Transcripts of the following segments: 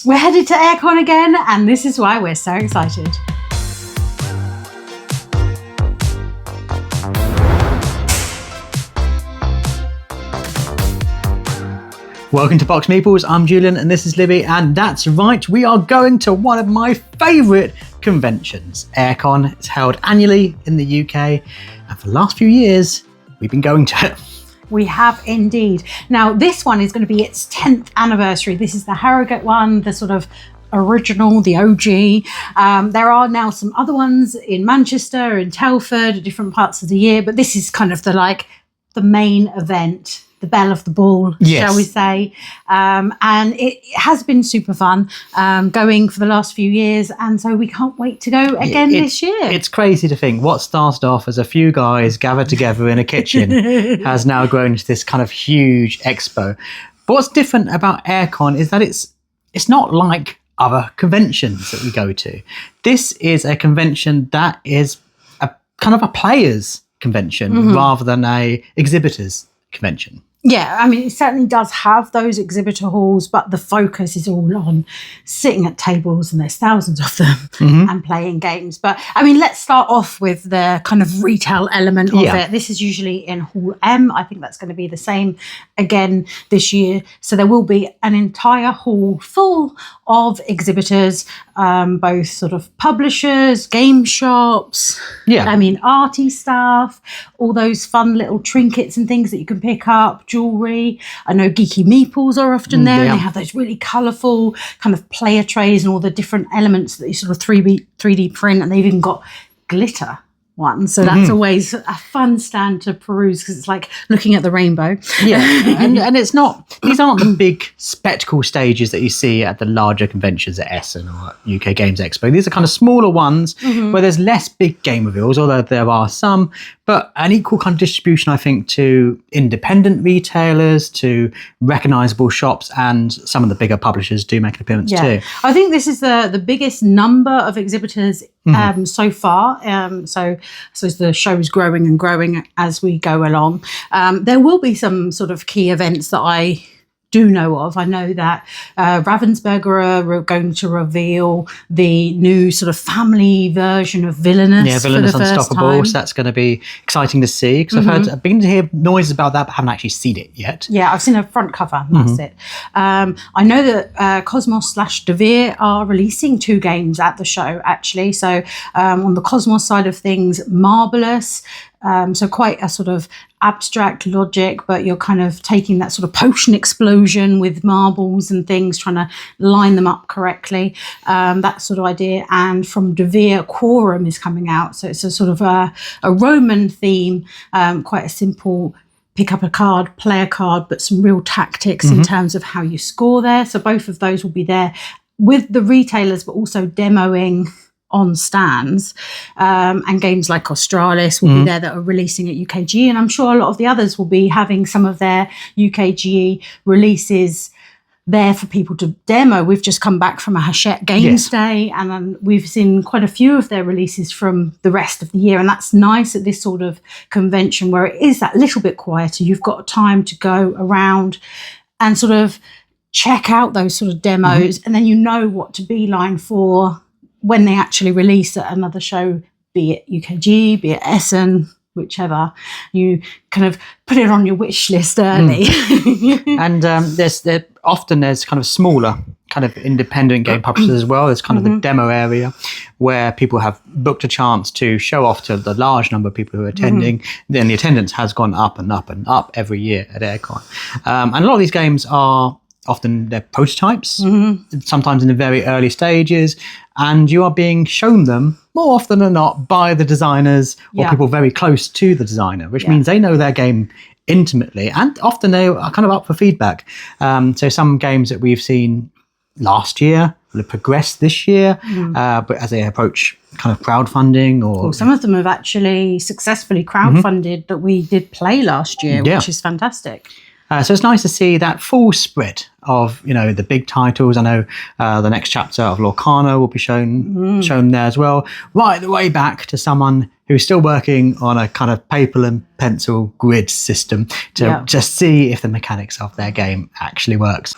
We're headed to AireCon again, and this is why we're so excited. Welcome to BoxedMeeples. I'm Julian and this is Libby, and that's right, we are going to one of my favourite conventions. AireCon is held annually in the UK, and for the last few years, we've been going to it. We have indeed. Now, this one is going to be its 10th anniversary. This is the Harrogate one, the sort of original, the OG. There are now some other ones in Manchester, in Telford, at different parts of the year, but this is kind of the main event, the belle of the ball, yes, shall we say. And it has been super fun going for the last few years, and so we can't wait to go again this year. It's crazy to think what started off as a few guys gathered together in a kitchen has now grown into this kind of huge expo. But what's different about AireCon is that it's not like other conventions that we go to. This is a convention that is a kind of a players convention rather than a exhibitors convention. Yeah, I mean, it certainly does have those exhibitor halls, but the focus is all on sitting at tables, and there's thousands of them, and playing games. But I mean, let's start off with the kind of retail element of it. This is usually in Hall M. I think that's going to be the same again this year. So there will be an entire hall full of exhibitors, both sort of publishers, game shops, I mean, arty stuff, all those fun little trinkets and things that you can pick up, jewellery. I know Geeky Meeples are often there, and they have those really colourful kind of player trays and all the different elements that you sort of 3D print, and they've even got glitter one, so that's always a fun stand to peruse because it's like looking at the rainbow. And it's not, these aren't the big spectacle stages that you see at the larger conventions at Essen or at UK Games Expo. These are kind of smaller ones where there's less big game reveals, although there are some, but an equal kind of distribution, I think, to independent retailers, to recognisable shops, and some of the bigger publishers do make an appearance too. I think this is the biggest number of exhibitors so far. So I suppose the show is growing and growing as we go along. There will be some sort of key events that I do know of. I know that Ravensburger are going to reveal the new sort of family version of Villainous. Yeah, Villainous Unstoppable. So that's going to be exciting to see, because I've begun to hear noises about that, but haven't actually seen it yet. Yeah, I've seen a front cover, and that's it. I know that Cosmos / Devere are releasing 2 games at the show, actually. So on the Cosmos side of things, Marvelous. So quite a sort of abstract logic, but you're kind of taking that sort of potion explosion with marbles and things, trying to line them up correctly, that sort of idea. And from Devere, Quorum is coming out. So it's a sort of a Roman theme, quite a simple pick up a card, play a card, but some real tactics in terms of how you score there. So both of those will be there with the retailers, but also demoing on stands, and games like Australis will be there that are releasing at UKGE, and I'm sure a lot of the others will be having some of their UKGE releases there for people to demo. We've just come back from a Hachette Games Day, and we've seen quite a few of their releases from the rest of the year, and that's nice at this sort of convention where it is that little bit quieter. You've got time to go around and sort of check out those sort of demos, and then you know what to beeline for when they actually release at another show, be it UKG, be it Essen, whichever. You kind of put it on your wish list early. And there's kind of smaller kind of independent game publishers as well. There's kind of the demo area where people have booked a chance to show off to the large number of people who are attending. Then the attendance has gone up and up and up every year at AireCon. And a lot of these games are often they're prototypes, sometimes in the very early stages, and you are being shown them more often than not by the designers or people very close to the designer, which means they know their game intimately, and often they are kind of up for feedback. So some games that we've seen last year will have progressed this year, but as they approach kind of crowdfunding or some of them have actually successfully crowdfunded that we did play last year, which is fantastic. So it's nice to see that full spread of, you know, the big titles. I know the next chapter of Lorcana will be shown there as well, right the way back to someone who's still working on a kind of paper and pencil grid system to just see if the mechanics of their game actually works.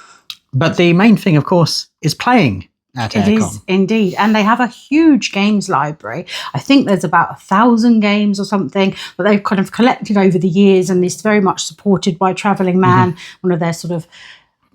But the main thing, of course, is playing at AireCon. It is indeed. And they have a huge games library. I think there's about 1,000 games or something that they've kind of collected over the years, and it's very much supported by Travelling Man, one of their sort of...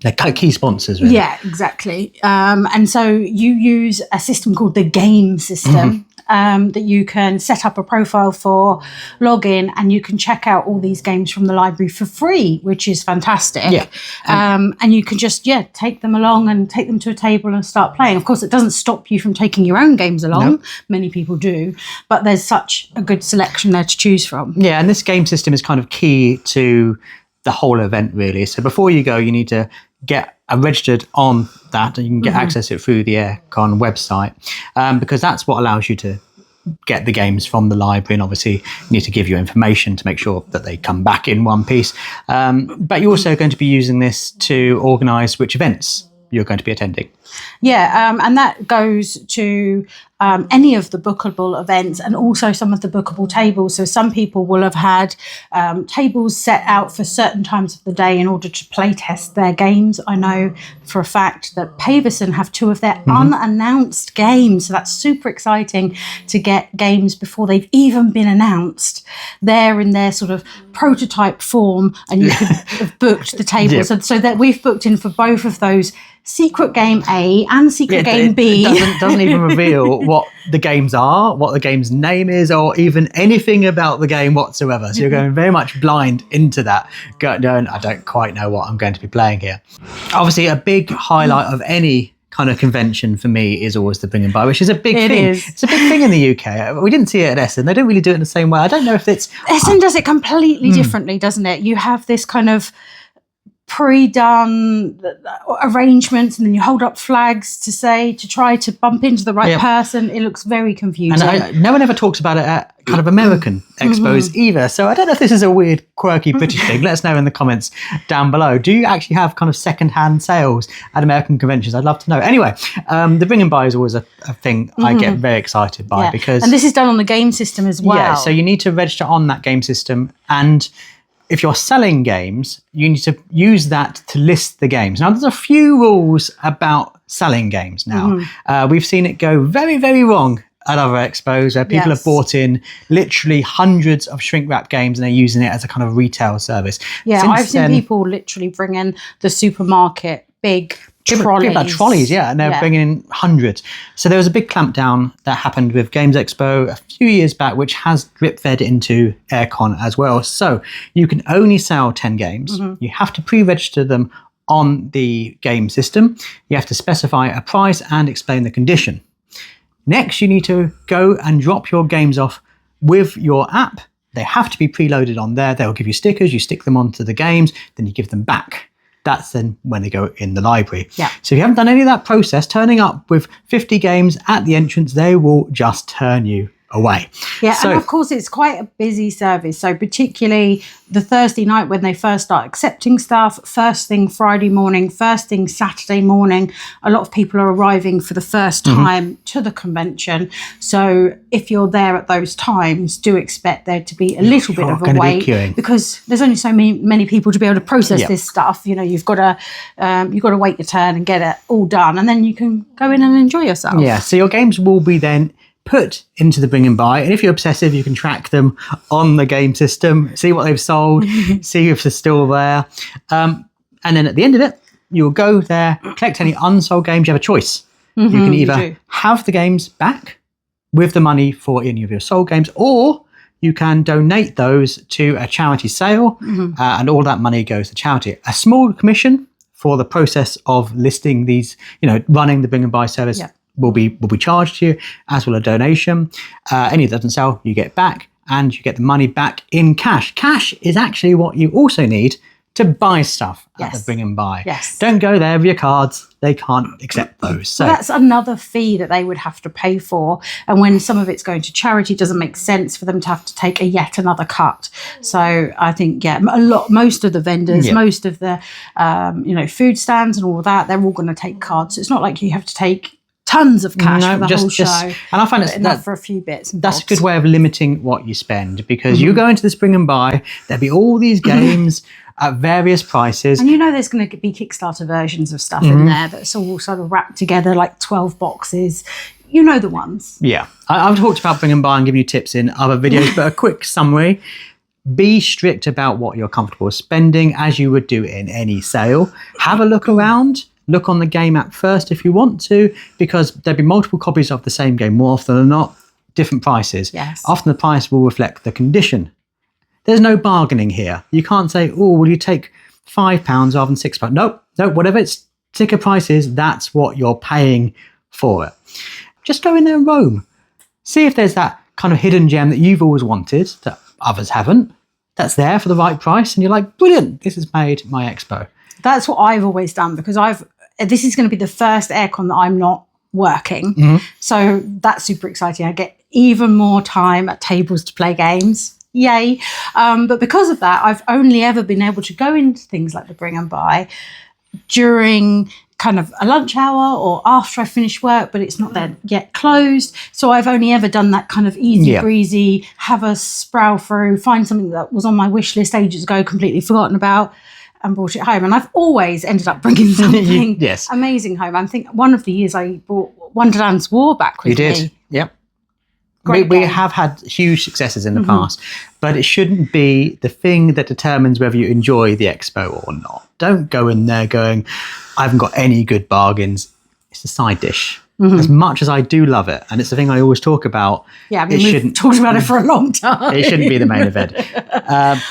They're key sponsors, really. Yeah, exactly. And so you use a system called the G.A.M.E system that you can set up a profile for, log in, and you can check out all these games from the library for free, which is fantastic. Yeah. And you can just, take them along and take them to a table and start playing. Of course, it doesn't stop you from taking your own games along. No. Many people do. But there's such a good selection there to choose from. Yeah, and this game system is kind of key to the whole event, really. So before you go, you need to get registered on that, and you can get access to it through the AireCon website, because that's what allows you to get the games from the library. And obviously you need to give your information to make sure that they come back in one piece. But you're also going to be using this to organise which events you're going to be attending. Yeah, and that goes to any of the bookable events and also some of the bookable tables. So some people will have had tables set out for certain times of the day in order to play test their games. I know for a fact that Paverson have 2 of their unannounced games. So that's super exciting to get games before they've even been announced. They're in their sort of prototype form, and you could have booked the tables. So that we've booked in for both of those, Secret Game A and Secret Game B. It doesn't even reveal what the games are, what the game's name is, or even anything about the game whatsoever. So you're going very much blind into that. Going, I don't quite know what I'm going to be playing here. Obviously, a big highlight of any kind of convention for me is always the bring and buy, which is a big thing. It's a big thing in the UK. We didn't see it at Essen. They don't really do it in the same way. I don't know if it's... Essen does it completely differently, doesn't it? You have this kind of pre-done arrangements, and then you hold up flags to try to bump into the right person. It looks very confusing. And no one ever talks about it at kind of American expos either. So I don't know if this is a weird, quirky British thing. Let us know in the comments down below. Do you actually have kind of second-hand sales at American conventions? I'd love to know. Anyway, the bring and buy is always a thing I get very excited by, because... And this is done on the game system as well. Yeah, so you need to register on that game system, and if you're selling games, you need to use that to list the games. Now, there's a few rules about selling games now. We've seen it go very, very wrong at other expos, where people have bought in literally hundreds of shrink-wrap games and they're using it as a kind of retail service. Yeah, I've seen people literally bring in the supermarket big trolleys. And they're bringing in hundreds. So there was a big clampdown that happened with Games Expo a few years back, which has drip-fed into AireCon as well. So you can only sell 10 games. You have to pre-register them on the game system. You have to specify a price and explain the condition. Next, you need to go and drop your games off with your app. They have to be preloaded on there. They'll give you stickers. You stick them onto the games, then you give them back. That's then when they go in the library. Yeah. So if you haven't done any of that process, turning up with 50 games at the entrance, they will just turn you away. Yeah, and of course it's quite a busy service. So particularly the Thursday night when they first start accepting stuff, first thing Friday morning, first thing Saturday morning, a lot of people are arriving for the first time to the convention. So if you're there at those times, do expect there to be a little bit of a wait, because there's only so many people to be able to process this stuff. You know, you've got to wait your turn and get it all done, and then you can go in and enjoy yourself. Yeah, so your games will be then put into the bring and buy, and if you're obsessive, you can track them on the game system, see what they've sold, see if they're still there, and then at the end of it, you'll go there, collect any unsold games. You have a choice. You can either have the games back with the money for any of your sold games, or you can donate those to a charity sale, and all that money goes to charity. A small commission for the process of listing these, running the bring and buy service will be charged to you, as will a donation. Any that doesn't sell, you get back, and you get the money back in cash. Cash is actually what you also need to buy stuff at the bring and buy. Don't go there with your cards. They can't accept those. So that's another fee that they would have to pay for. And when some of it's going to charity, it doesn't make sense for them to have to take yet another cut. So I think, most of the vendors, most of the, food stands and all of that, they're all going to take cards. So it's not like you have to take tons of cash for the whole show. And I find it's enough for a few bits. That's a good way of limiting what you spend, because you go into the Spring and Buy, there'll be all these games at various prices. And there's going to be Kickstarter versions of stuff in there that's all sort of wrapped together, like 12 boxes. The ones. Yeah. I've talked about Bring and Buy and giving you tips in other videos, but a quick summary. Be strict about what you're comfortable spending, as you would do in any sale. Have a look around. Look on the game app first if you want to, because there'll be multiple copies of the same game. More often than not, different prices. Yes. Often the price will reflect the condition. There's no bargaining here. You can't say, oh, will you take £5 rather than £6? Nope, whatever its sticker price is, that's what you're paying for it. Just go in there and roam. See if there's that kind of hidden gem that you've always wanted that others haven't. That's there for the right price. And you're like, brilliant, this has made my expo. That's what I've always done, because this is going to be the first AireCon that I'm not working. So that's super exciting. I get even more time at tables to play games. Yay. But because of that, I've only ever been able to go into things like the Bring and Buy during kind of a lunch hour or after I finish work, but it's not then yet closed. So I've only ever done that kind of easy breezy, have a sprowl through, find something that was on my wish list ages ago, completely forgotten about, and brought it home. And I've always ended up bringing something amazing home. I think one of the years I brought Wonderland's War back with me. You did, yep. We have had huge successes in the past, but it shouldn't be the thing that determines whether you enjoy the expo or not. Don't go in there going, I haven't got any good bargains. It's a side dish. As much as I do love it, and it's the thing I always talk about. Yeah, we've talked about it for a long time. It shouldn't be the main event.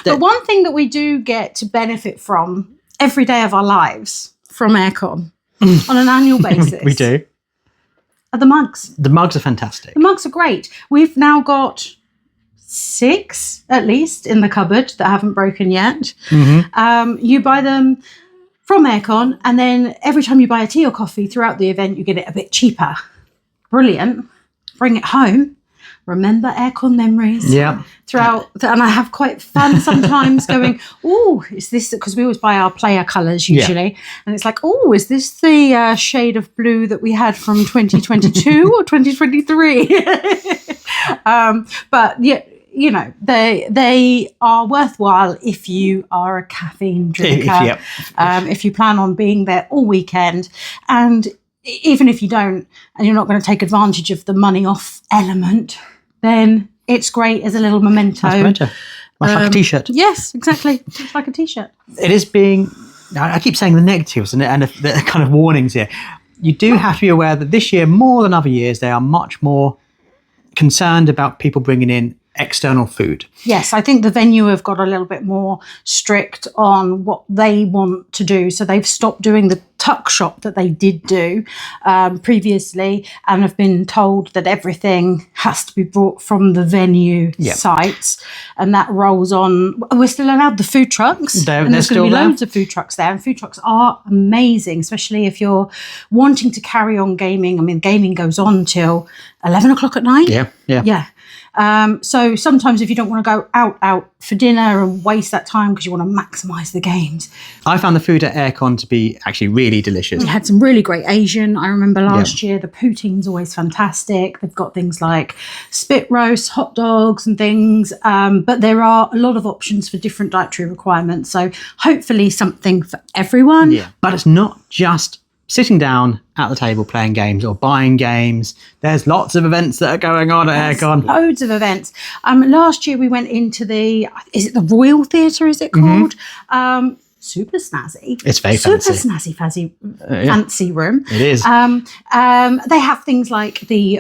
But one thing that we do get to benefit from every day of our lives from AireCon on an annual basis. We do. Are the mugs. The mugs are fantastic. The mugs are great. We've now got 6 at least in the cupboard that haven't broken yet. You buy them from AireCon, and then every time you buy a tea or coffee throughout the event, you get it a bit cheaper. Brilliant. Bring it home. Remember AireCon memories. Yeah. Throughout, and I have quite fun sometimes going, oh, is this, because we always buy our player colours usually, and it's like, oh, is this the shade of blue that we had from 2022 or 2023? But yeah, they are worthwhile if you are a caffeine drinker, if you plan on being there all weekend. And even if you don't, and you're not going to take advantage of the money off element, then it's great as a little memento. Much like a T-shirt. Yes, exactly. Just like a T-shirt. It is I keep saying the negatives and the kind of warnings here. You do have to be aware that this year, more than other years, they are much more concerned about people bringing in external food. Yes, I think the venue have got a little bit more strict on what they want to do. So they've stopped doing the tuck shop that they did do previously, and have been told that everything has to be brought from the venue sites, and that rolls on. We're still allowed the food trucks, and there's going to be loads of food trucks there, and food trucks are amazing, especially if you're wanting to carry on gaming. I mean, gaming goes on till 11 o'clock at night. Yeah. So sometimes if you don't want to go out for dinner and waste that time because you want to maximise the games. I found the food at AireCon to be actually really delicious. We had some really great Asian. I remember last year, the poutine's always fantastic. They've got things like spit roast, hot dogs and things. But there are a lot of options for different dietary requirements. So hopefully something for everyone. Yeah. But it's not just sitting down at the table playing games or buying games. There's lots of events that are going on at AireCon. Loads of events. Last year we went into is it the Royal Theatre, is it called? Super snazzy. It's very fancy. Super snazzy, fancy room. It is. They have things like the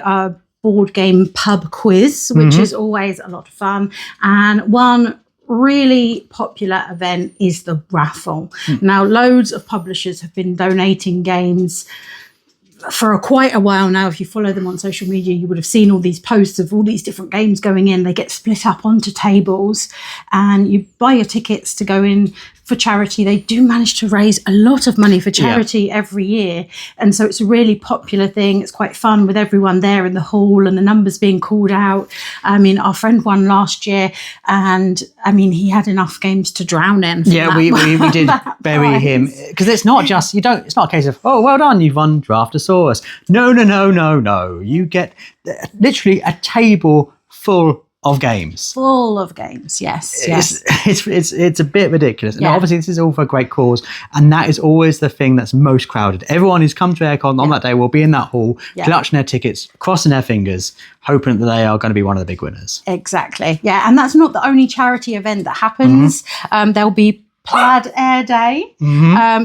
board game pub quiz, which is always a lot of fun. And one really popular event is the raffle. Now, loads of publishers have been donating games for quite a while now. If you follow them on social media, you would have seen all these posts of all these different games going in. They get split up onto tables, and you buy your tickets to go in for charity. They do manage to raise a lot of money for charity every year. And so it's a really popular thing. It's quite fun with everyone there in the hall and the numbers being called out. I mean, our friend won last year, and I mean, he had enough games to drown in. We did bury him, because it's not just, it's not a case of, oh, well done, you've won Draftosaurus. No. You get literally a table full of games. Full of games, yes. It's a bit ridiculous. And obviously this is all for a great cause, and that is always the thing that's most crowded. Everyone who's come to AireCon on that day will be in that hall, clutching their tickets, crossing their fingers, hoping that they are going to be one of the big winners. Exactly. Yeah, and that's not the only charity event that happens. There'll be Plaid Air Day,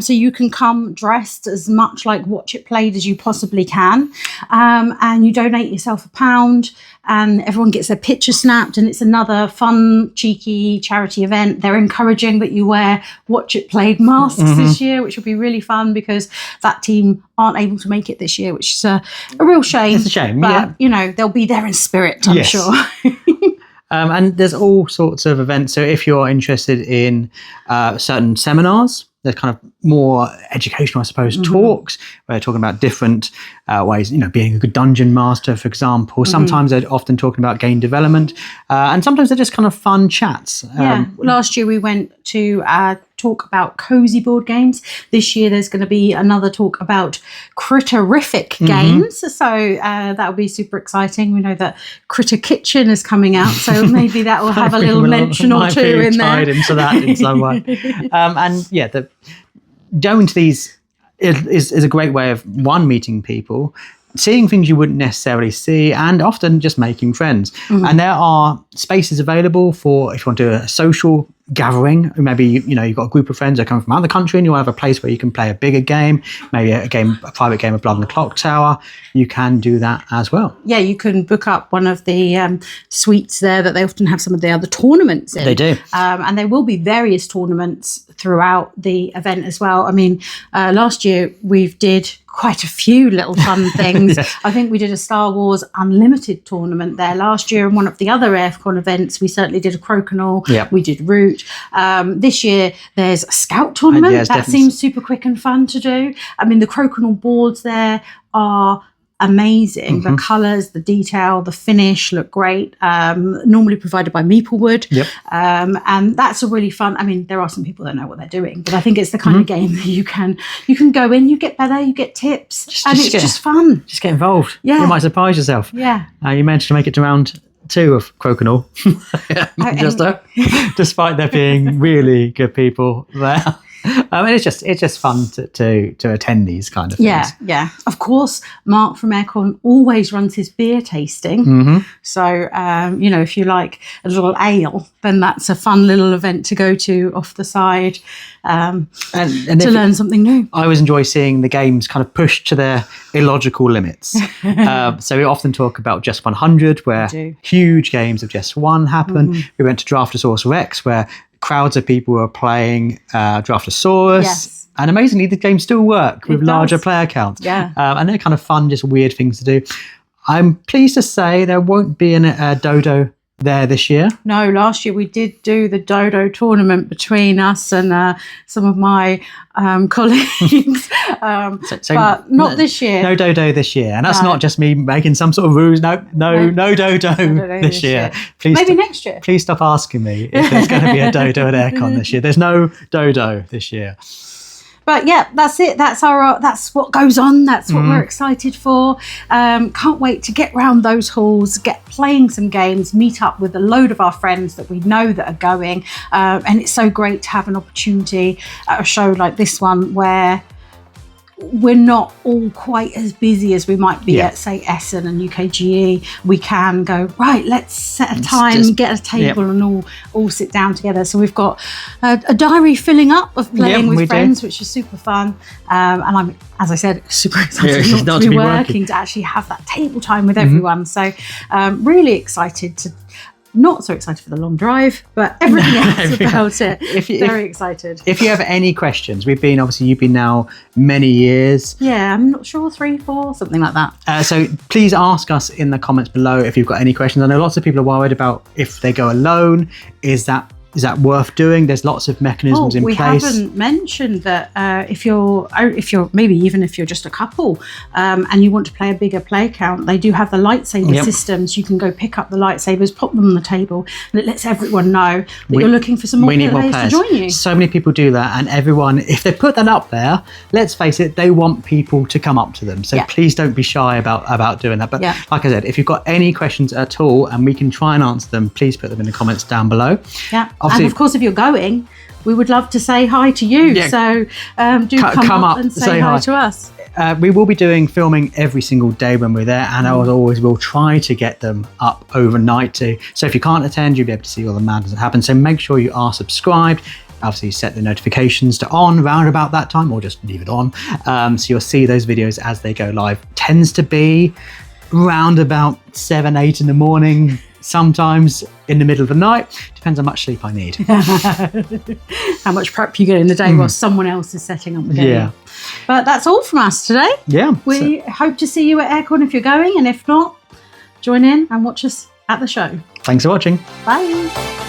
so you can come dressed as much like Watch It Played as you possibly can, and you donate yourself £1, and everyone gets their picture snapped, and it's another fun, cheeky charity event. They're encouraging that you wear Watch It Played masks this year, which will be really fun, because that team aren't able to make it this year, which is a real shame. It's a shame, but you know, they'll be there in spirit, I'm sure. And there's all sorts of events. So if you're interested in certain seminars, there's kind of more educational, I suppose, talks where they're talking about different ways, being a good dungeon master, for example. Sometimes they're often talking about game development, and sometimes they're just kind of fun chats. Last year we went to talk about cozy board games. This year there's going to be another talk about critterific games, so that'll be super exciting. We know that Critter Kitchen is coming out, so maybe that will have a little mention or two in there. Tied into that in some way. Going to these is a great way of, one, meeting people, seeing things you wouldn't necessarily see, and often just making friends. And there are spaces available for, if you want to do a social gathering, maybe you've got a group of friends that come from out of the country and you want to have a place where you can play a bigger game, maybe a private game of Blood on the Clock Tower. You can do that as well. Yeah, you can book up one of the suites there that they often have some of the other tournaments in. They do. And there will be various tournaments throughout the event as well. I mean, last year we did quite a few little fun things. I think we did a Star Wars Unlimited tournament there last year, and one of the other AireCon events we certainly did a Crokinole. We did Root. This year there's a Scout tournament. That seems super quick and fun to do. I mean, the Crokinole boards there are amazing. The colours, the detail, the finish look great. Normally provided by Meeplewood. And that's a really fun. I mean, there are some people that know what they're doing, but I think it's the kind of game that you can go in, you get better, you get tips, it's just fun. Just get involved. Yeah, you might surprise yourself. Yeah. You managed to make it to round 2 of Crokinole, despite there being really good people there. And it's just fun to attend these kind of things. Yeah. Of course, Mark from AireCon always runs his beer tasting. So, if you like a little ale, then that's a fun little event to go to off the side, and to learn something new. I always enjoy seeing the games kind of pushed to their illogical limits. So we often talk about Just 100, where huge games of Just 1 happen. We went to Draftosaurus Rex, where crowds of people were playing Draftosaurus, and amazingly the games still work with larger player counts. And they're kind of fun, just weird things to do. I'm pleased to say there won't be a Dodo there this year. No, last year we did do the Dodo tournament between us and some of my colleagues, but not this year. No Dodo this year, and that's not just me making some sort of ruse. No Dodo this year. Please, maybe next year. Please stop asking me if there's going to be a Dodo at AireCon this year. There's no Dodo this year. But yeah, that's it. That's what goes on. That's what we're excited for. Can't wait to get round those halls, get playing some games, meet up with a load of our friends that we know that are going. And it's so great to have an opportunity at a show like this one where we're not all quite as busy as we might be at, say, Essen and UKGE. We can go, right, let's set a time, get a table and all sit down together. So we've got a diary filling up of playing with friends, which is super fun. And I'm, as I said, super excited not to be working, to actually have that table time with everyone. So really excited to... Not so excited for the long drive, but everything else about it. Very excited. If you have any questions, you've been now many years. Yeah, I'm not sure, 3, 4, something like that. So please ask us in the comments below if you've got any questions. I know lots of people are worried about if they go alone, is that is that worth doing? There's lots of mechanisms in we place. haven't mentioned that if you're maybe even if you're just a couple and you want to play a bigger play count, they do have the lightsaber systems. You can go pick up the lightsabers, pop them on the table, and it lets everyone know that you're looking for some more players to join you. So many people do that, and everyone, if they put that up there, let's face it, they want people to come up to them. So please don't be shy about doing that. But like I said, if you've got any questions at all and we can try and answer them, please put them in the comments down below. Yeah, obviously, and of course, if you're going, we would love to say hi to you. Yeah. So do come up and say hi to us. We will be doing filming every single day when we're there, and I always will try to get them up overnight too. So if you can't attend, you'll be able to see all the madness that happens. So make sure you are subscribed. Obviously set the notifications to on round about that time, or just leave it on. So you'll see those videos as they go live. Tends to be round about 7, 8 in the morning, sometimes in the middle of the night. Depends how much sleep I need. How much prep you get in the day while someone else is setting up the game. Yeah. But that's all from us today. Yeah. We hope to see you at AireCon if you're going, and if not, join in and watch us at the show. Thanks for watching. Bye.